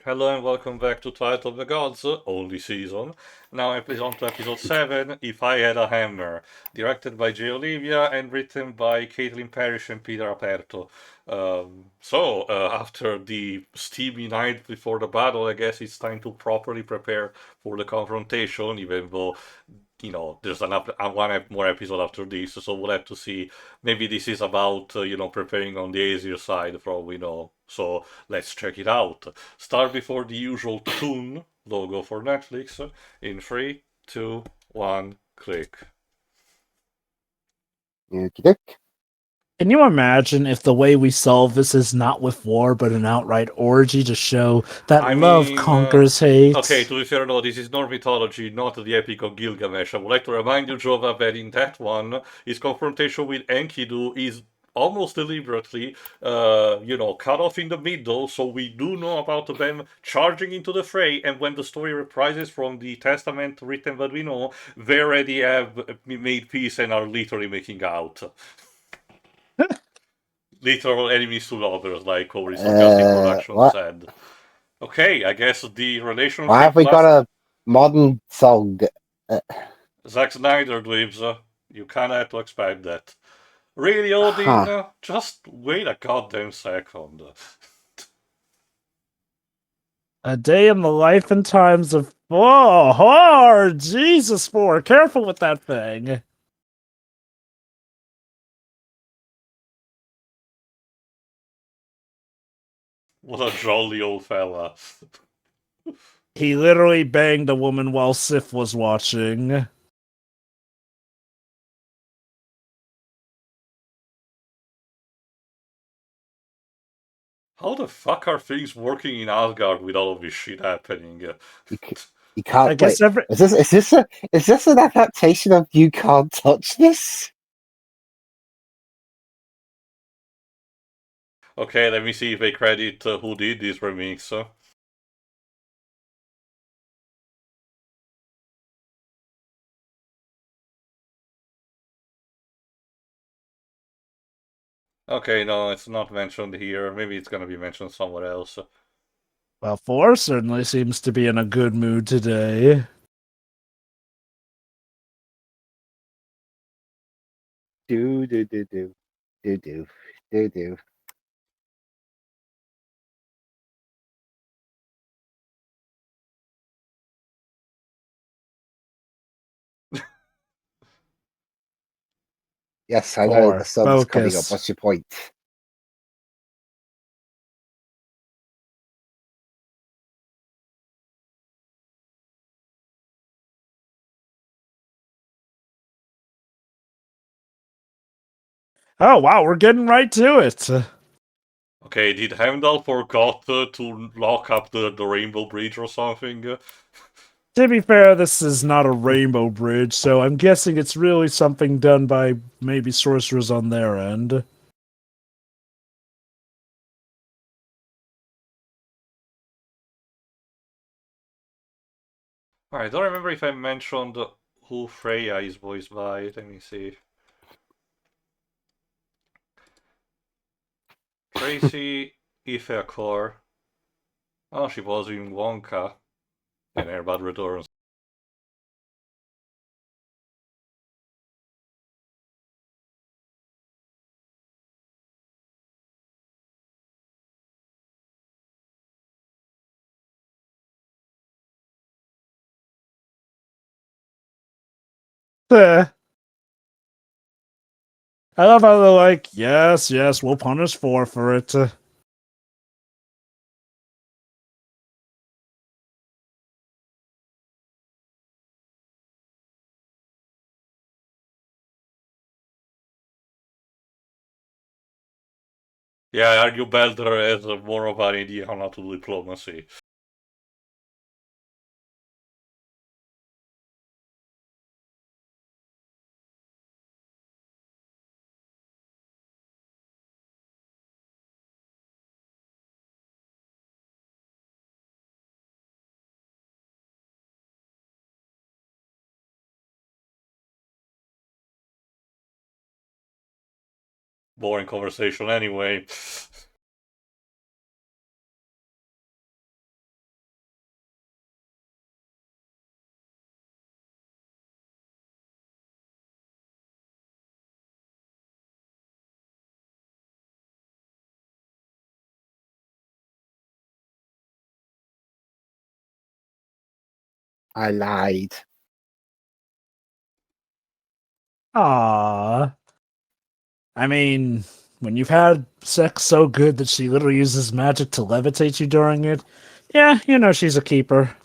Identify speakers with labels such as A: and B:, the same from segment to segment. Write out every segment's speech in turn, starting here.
A: Hello and welcome back to Twilight of the Gods, only season. Now on to episode 7, If I Had a Hammer, directed by J. Olivia and written by Caitlin Parrish and Peter Aperto. After the steamy night before the battle, I guess it's time to properly prepare for the confrontation, even though there's one more episode after this, so we'll have to see. Maybe this is about, preparing on the easier side, for all we know. So let's check it out. Start before the usual Toon logo for Netflix. In 3, 2, 1, click.
B: Okey-doke.
C: Can you imagine if the way we solve this is not with war, but an outright orgy to show that love conquers hate?
A: Okay, to be fair, no, this is Norse mythology, not the Epic of Gilgamesh. I would like to remind you, Jova, that in that one, his confrontation with Enkidu is almost deliberately, cut off in the middle, so we do know about them charging into the fray, and when the story reprises from the testament written that we know, they already have made peace and are literally making out. Literal enemies to lovers, like Corey's sarcastic production said. Okay, I guess the relationship.
B: Why have we got a modern song?
A: Zack Snyder dweebs, you kinda have to expect that. Really, Odin? Just wait a goddamn second.
C: A day in the life and times of Jesus, Thor, careful with that thing.
A: What a jolly old fella.
C: He literally banged a woman while Sif was watching.
A: How the fuck are things working in Asgard with all of this shit happening?
B: You can't.
C: I guess
B: wait. Is this an adaptation of You Can't Touch This?
A: Okay, let me see if they credit who did this remix. Okay, no, it's not mentioned here. Maybe it's gonna be mentioned somewhere else.
C: Well, Thor certainly seems to be in a good mood today.
B: Do. Yes, I know the sun's coming up. What's your point?
C: Oh, wow, we're getting right to it.
A: Okay, did Heimdall forgot to lock up the Rainbow Bridge or something?
C: To be fair, this is not a rainbow bridge, so I'm guessing it's really something done by maybe sorcerers on their end.
A: I don't remember if I mentioned who Freya is voiced by. Let me see. Tracy Ifeakor. Oh, she was in Wonka. And Airbud Returns.
C: I love how they're like, yes, we'll punish Thor for it.
A: Yeah, I argue Belder has more of an idea on how to do diplomacy. Boring conversation anyway.
B: I lied.
C: Ah, I mean, when you've had sex so good that she literally uses magic to levitate you during it, yeah, you know she's a keeper.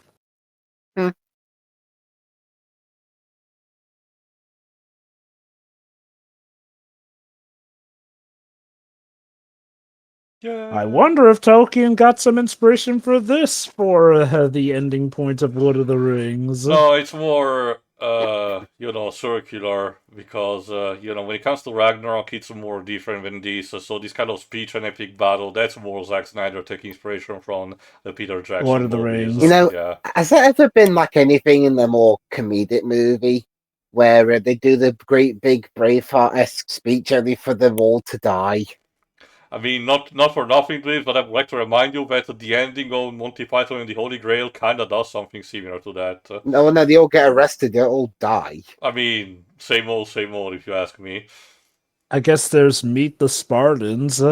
A: Yeah.
C: I wonder if Tolkien got some inspiration for this for the ending point of Lord of the Rings.
A: No, it's more, circular because, when it comes to Ragnarok, it's more different than this. So this kind of speech and epic battle, that's more Zack Snyder taking inspiration from the Peter
C: Lord
A: Jackson
C: of the
A: movies.
C: Rings.
B: You know,
A: Yeah.
B: has there ever been like anything in the more comedic movie where they do the great big Braveheart-esque speech only for them all to die?
A: I mean, not for nothing, Dave, but I would like to remind you that the ending of Monty Python and the Holy Grail kind of does something similar to that.
B: No, they all get arrested. They all die.
A: I mean, same old, if you ask me.
C: I guess there's Meet the Spartans.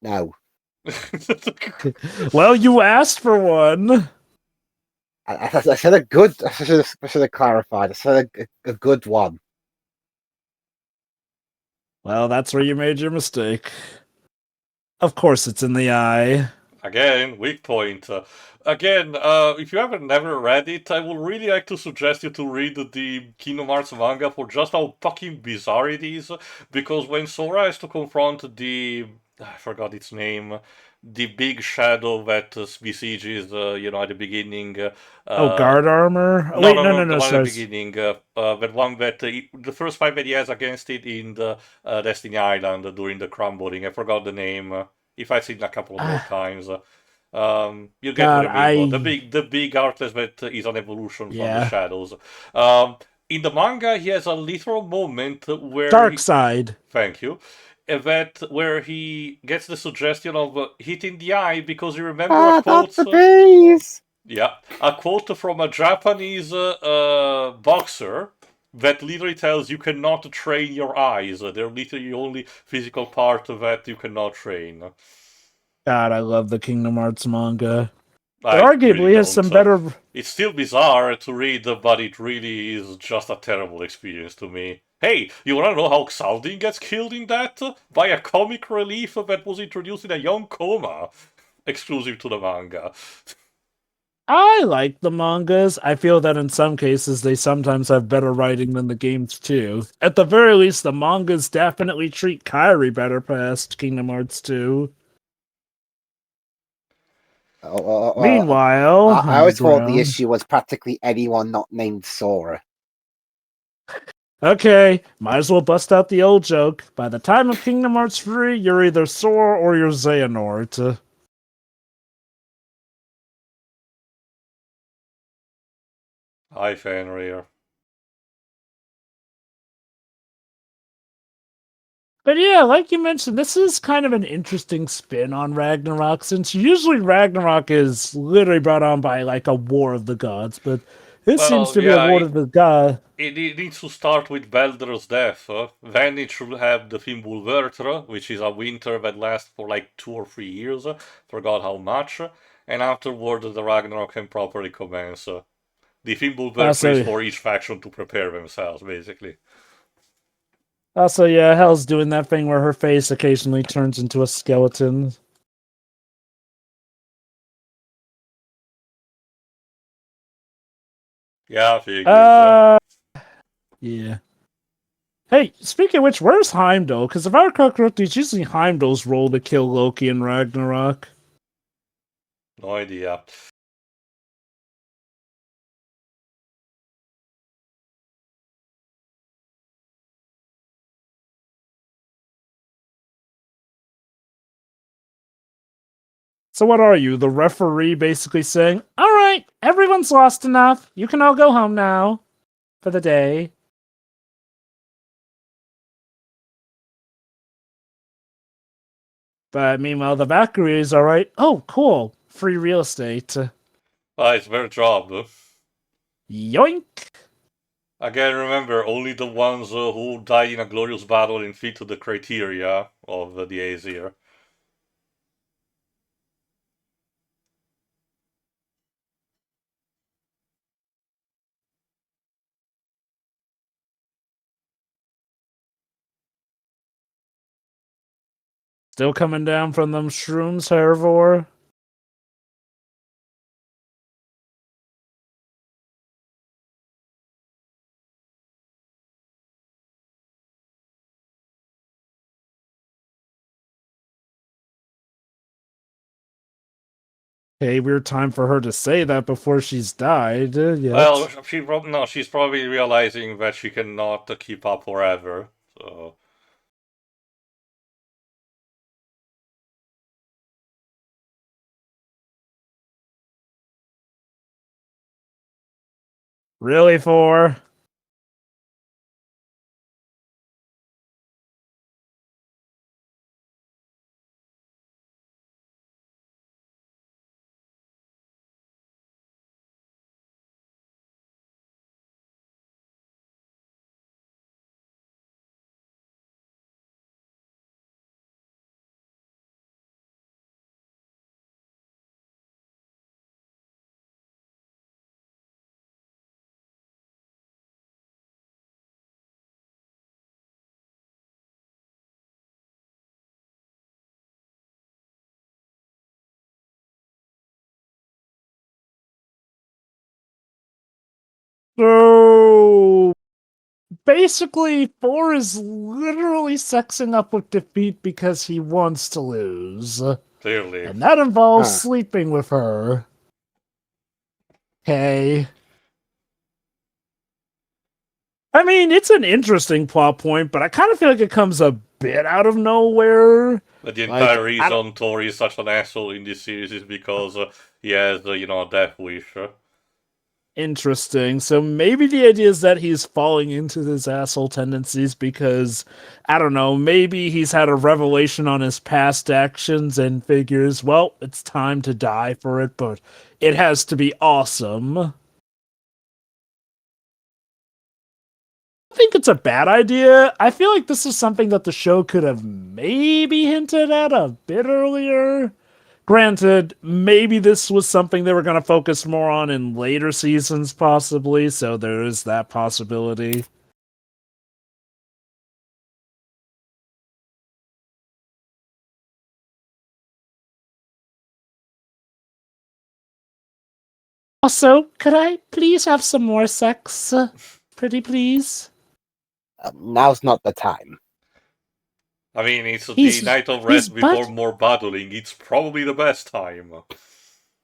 B: No,
C: Well, you asked for one.
B: I said a good. I should have clarified. I said a good one.
C: Well, that's where you made your mistake. Of course, it's in the eye.
A: Again, weak point. If you haven't never read it, I would really like to suggest you to read the Kingdom Hearts manga for just how fucking bizarre it is. Because when Sora has to confront I forgot its name, the big shadow that besieges, at the beginning.
C: Guard armor? Oh,
A: No,
C: wait,
A: no, no, the
C: no,
A: one at the
C: sorry.
A: beginning. That one the first fight that he has against it in the Destiny Island during the crumbling. I forgot the name. If I've seen it a couple of more times. You get what
C: God,
A: I mean. But the big Artless that is an evolution from the
C: Yeah.
A: shadows. In the manga, he has a literal moment where
C: Dark side.
A: thank you. Where he gets the suggestion of hitting the eye because you remember a
B: Ah, not
A: quote.
B: the bees.
A: Yeah, a quote from a Japanese boxer that literally tells you cannot train your eyes. They're literally the only physical part of that you cannot train.
C: God, I love the Kingdom Hearts manga. It
A: I really
C: arguably has
A: don't.
C: some better.
A: It's still bizarre to read, but it really is just a terrible experience to me. Hey, you wanna know how Xaldin gets killed in that? By a comic relief that was introduced in a young coma, exclusive to the manga.
C: I like the mangas. I feel that in some cases they sometimes have better writing than the games too. At the very least, the mangas definitely treat Kairi better past Kingdom Hearts 2. Meanwhile,
B: I always thought the
C: underground.
B: issue was practically anyone not named Sora.
C: Okay, might as well bust out the old joke. By the time of Kingdom Hearts 3, you're either Sora or you're Xehanort.
A: Hi, Fenrir.
C: But yeah, like you mentioned, this is kind of an interesting spin on Ragnarok, since usually Ragnarok is literally brought on by like a war of the gods, but this seems
A: Well,
C: to be a
A: yeah,
C: war of the god.
A: it needs to start with Baldur's death. Then it should have the Fimbulvertra, which is a winter that lasts for like 2 or 3 years. Forgot how much. And afterward, the Ragnarok can properly commence. The Fimbulvertra is
C: Also,
A: for each faction to prepare themselves, basically.
C: yeah, Hell's doing that thing where her face occasionally turns into a skeleton.
A: Yeah, figures.
C: Yeah. Hey, speaking of which, where's Heimdall? Because if I recall correctly, it's usually Heimdall's role to kill Loki in Ragnarok.
A: No idea.
C: So what are you, the referee basically saying, alright, everyone's lost enough. You can all go home now. For the day. But meanwhile, the Valkyries are right. Oh, cool. Free real estate.
A: It's their job.
C: Yoink!
A: Again, remember, only the ones who die in a glorious battle and fit to the criteria of the Aesir.
C: Still coming down from them shrooms, Hervor? Okay, weird time for her to say that before she's died.
A: Well,
C: Yet.
A: no, she's probably realizing that she cannot keep up forever. So
C: Really, for? So basically, Thor is literally sexing up with defeat because he wants to lose.
A: clearly,
C: And that involves
B: Huh.
C: sleeping with her. Okay. I mean, it's an interesting plot point, but I kind of feel like it comes a bit out of nowhere.
A: but the
C: Like,
A: entire
C: I don't.
A: reason Thor is such an asshole in this series is because he has, a death wish.
C: Interesting. So maybe the idea is that he's falling into his asshole tendencies because, I don't know, maybe he's had a revelation on his past actions and figures, well, it's time to die for it, but it has to be awesome. I think it's a bad idea. I feel like this is something that the show could have maybe hinted at a bit earlier. Granted, maybe this was something they were going to focus more on in later seasons, possibly, so there is that possibility. Also, could I please have some more sex? Pretty please?
B: Now's not the time.
A: I mean, it's the
C: He's
A: night of
C: he's
A: rest before
C: butt
A: more battling. It's probably the best time.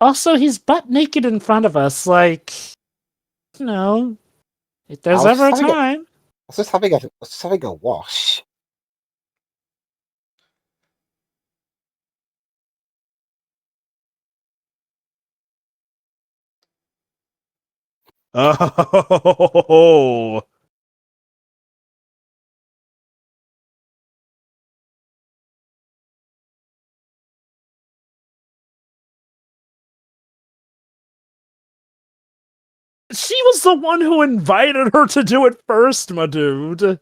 C: also he's butt naked in front of us, like, you know, if
B: I
C: there's
B: was just
C: ever a
B: having a, I
C: time.
B: was just having a wash.
C: Oh, she was the one who invited her to do it first, my dude.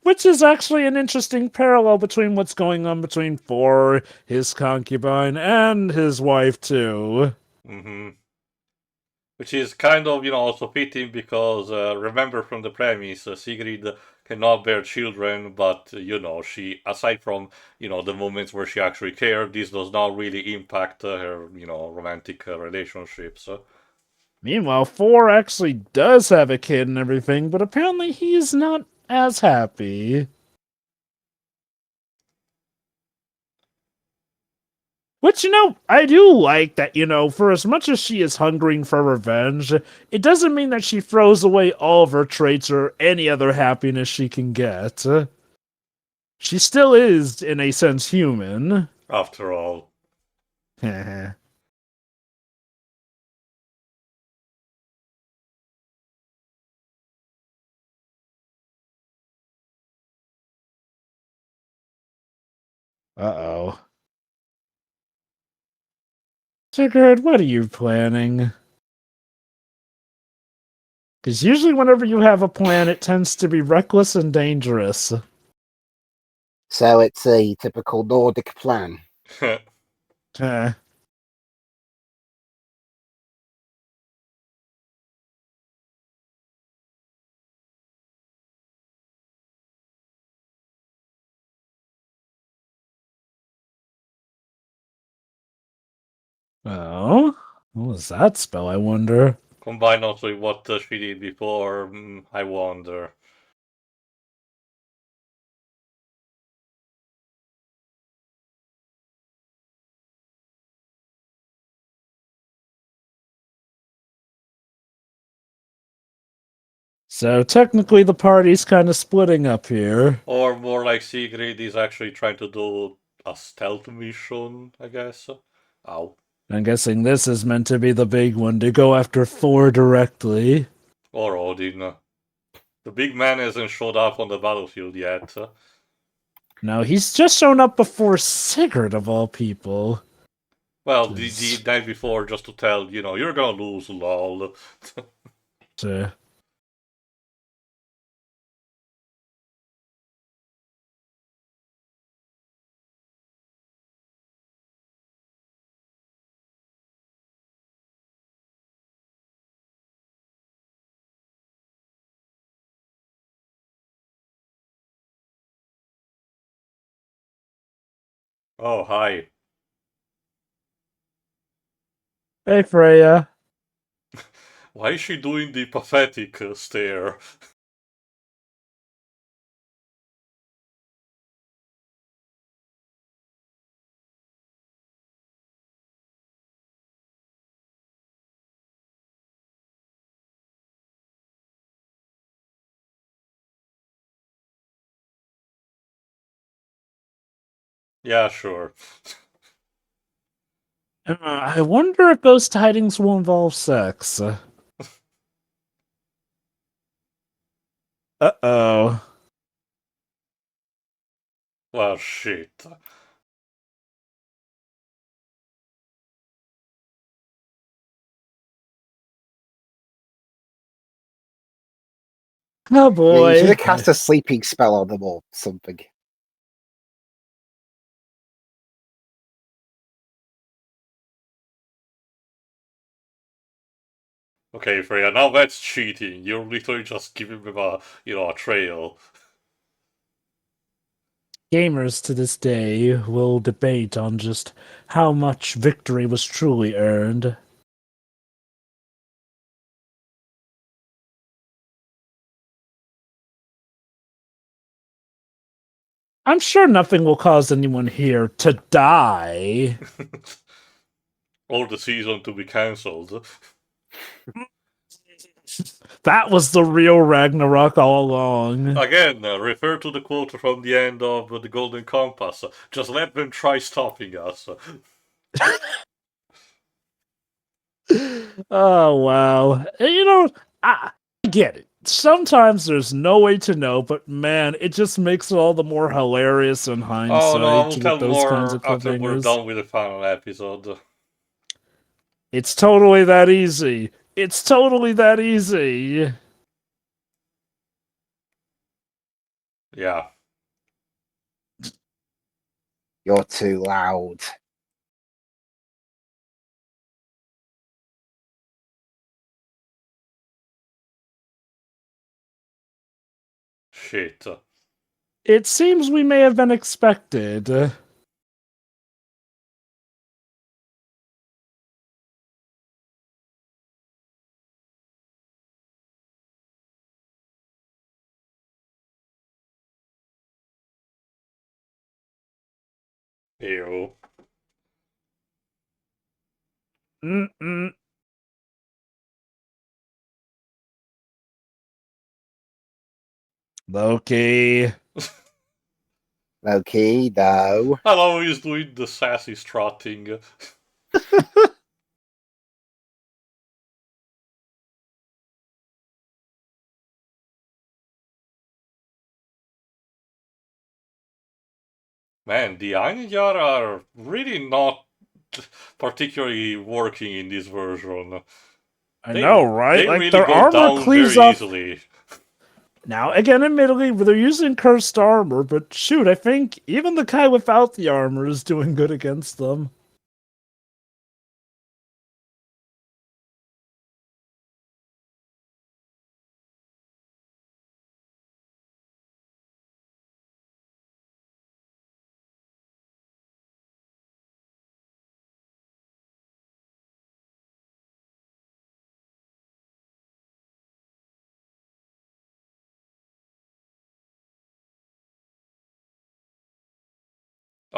C: Which is actually an interesting parallel between what's going on between Thor, his concubine, and his wife, too.
A: Hmm. Which is kind of, also fitting because remember from the premise, Sigrid cannot bear children, but, she, aside from, the moments where she actually cared, this does not really impact her, romantic relationships.
C: Meanwhile, Thor actually does have a kid and everything, but apparently he's not as happy. Which, I do like that, for as much as she is hungering for revenge, it doesn't mean that she throws away all of her traits or any other happiness she can get. She still is, in a sense, human.
A: After all.
C: Uh-oh. Sigurd, what are you planning? Because usually whenever you have a plan, it tends to be reckless and dangerous.
B: So it's a typical Nordic plan.
C: Eh. Oh, what was that spell, I wonder?
A: Combined also with what she did before, I wonder.
C: So technically the party's kind of splitting up here.
A: Or more like Sigrid is actually trying to do a stealth mission, I guess. Ow.
C: I'm guessing this is meant to be the big one, to go after Thor directly.
A: Or Odin. The big man hasn't showed up on the battlefield yet.
C: No, he's just shown up before Sigurd, of all people.
A: Well, the night before, just to tell, you're gonna lose, lol. Oh, hi.
C: Hey, Freya.
A: Why is she doing the pathetic stare? Yeah, sure.
C: I wonder if ghost tidings will involve sex. Uh-oh.
A: Well, shit.
C: Oh,
B: Yeah, you should
C: boy.
B: have cast a sleeping spell on them or something.
A: Okay, Freya, now that's cheating. You're literally just giving them a trail.
C: Gamers to this day will debate on just how much victory was truly earned. I'm sure nothing will cause anyone here to die.
A: Or the season to be cancelled.
C: That was the real Ragnarok all along.
A: Again, refer to the quote from the end of The Golden Compass. Just let them try stopping us.
C: Oh, wow. I get it. Sometimes there's no way to know, but man, it just makes it all the more hilarious in
A: Oh no, I
C: hindsight
A: will
C: with
A: tell
C: those kinds
A: more
C: of
A: after we're
C: cliffhangers.
A: done with the final episode.
C: It's totally that easy. It's totally that easy.
A: Yeah.
B: You're too loud.
A: Shit.
C: It seems we may have been expected.
A: Ew.
C: Mm-mm. Loki.
B: Okay, no.
A: Hello, he's doing the sassy strutting. Man, the Einjar are really not particularly working in this version.
C: I
A: They
C: know, right?
A: they
C: Like,
A: really
C: their
A: go
C: armor
A: down
C: cleaves
A: very
C: up.
A: easily.
C: Now, again, admittedly, they're using cursed armor, but shoot, I think even the guy without the armor is doing good against them.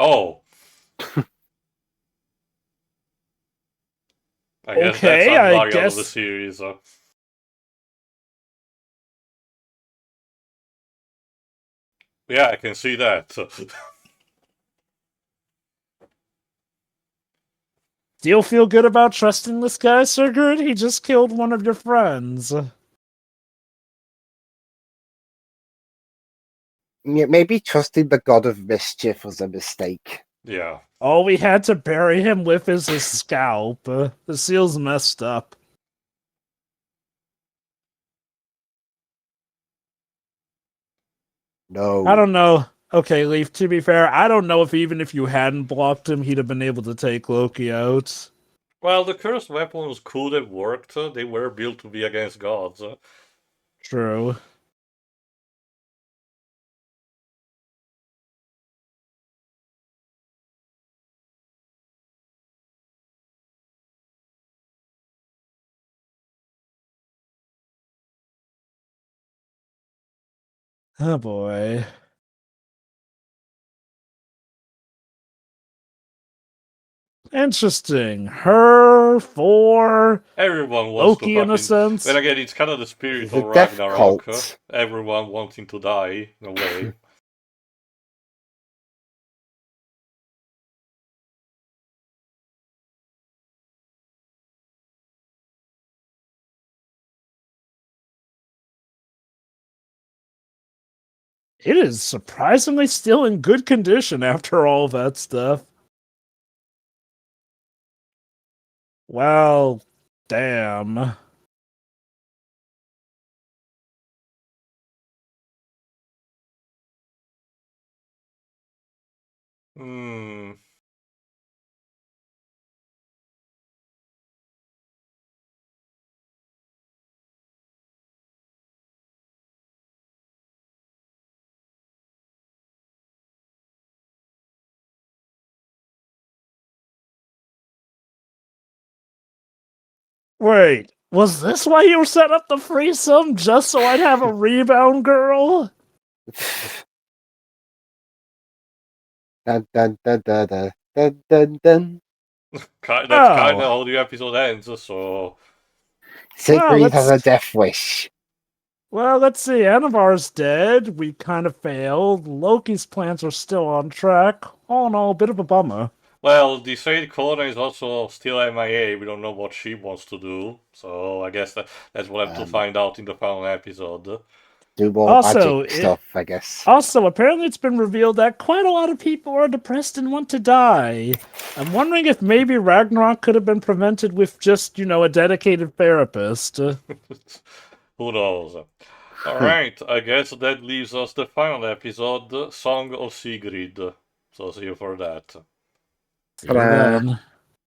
A: Oh. I guess that's
C: Okay, I
A: Unvariant of the
C: guess.
A: series. Yeah, I can see that.
C: Do you feel good about trusting this guy, Sigurd? He just killed one of your friends.
B: Maybe trusting the god of mischief was a mistake.
A: Yeah.
C: All we had to bury him with is his scalp. The seal's messed up.
B: No.
C: I don't know. Okay, Leaf, to be fair, I don't know if even if you hadn't blocked him, he'd have been able to take Loki out.
A: Well, the cursed weapons could have worked. They were built to be against gods.
C: True. Oh boy. Interesting. Her, Thor,
A: Everyone wants to
C: Loki in a
A: fucking.
C: sense.
A: But again, it's kind of the spirit
B: The
A: of
B: death
A: Ragnarok.
B: cult.
A: Everyone wanting to die, in a way.
C: It is surprisingly still in good condition after all that stuff. Well, damn.
A: Hmm.
C: Wait, was this why you set up the threesome? Just so I'd have a rebound girl?
B: Dun, dun, dun, dun, dun, dun, dun, dun.
A: That's kind of
C: Oh.
A: how the episode ends, so.
C: Well,
B: Sigrid has a death wish.
C: let's see. Anavar's dead. We kind of failed. Loki's plans are still on track. All in all, a bit of a bummer.
A: Well, the Saint Kona is also still MIA. We don't know what she wants to do, so I guess that's what I have to find out in the final episode.
B: Do more
C: Also,
B: magic stuff, I guess.
C: apparently it's been revealed that quite a lot of people are depressed and want to die. I'm wondering if maybe Ragnarok could have been prevented with just, a dedicated therapist.
A: Who knows? Alright, I guess that leaves us the final episode, Song of Sigrid. So see you for that.
C: See you then.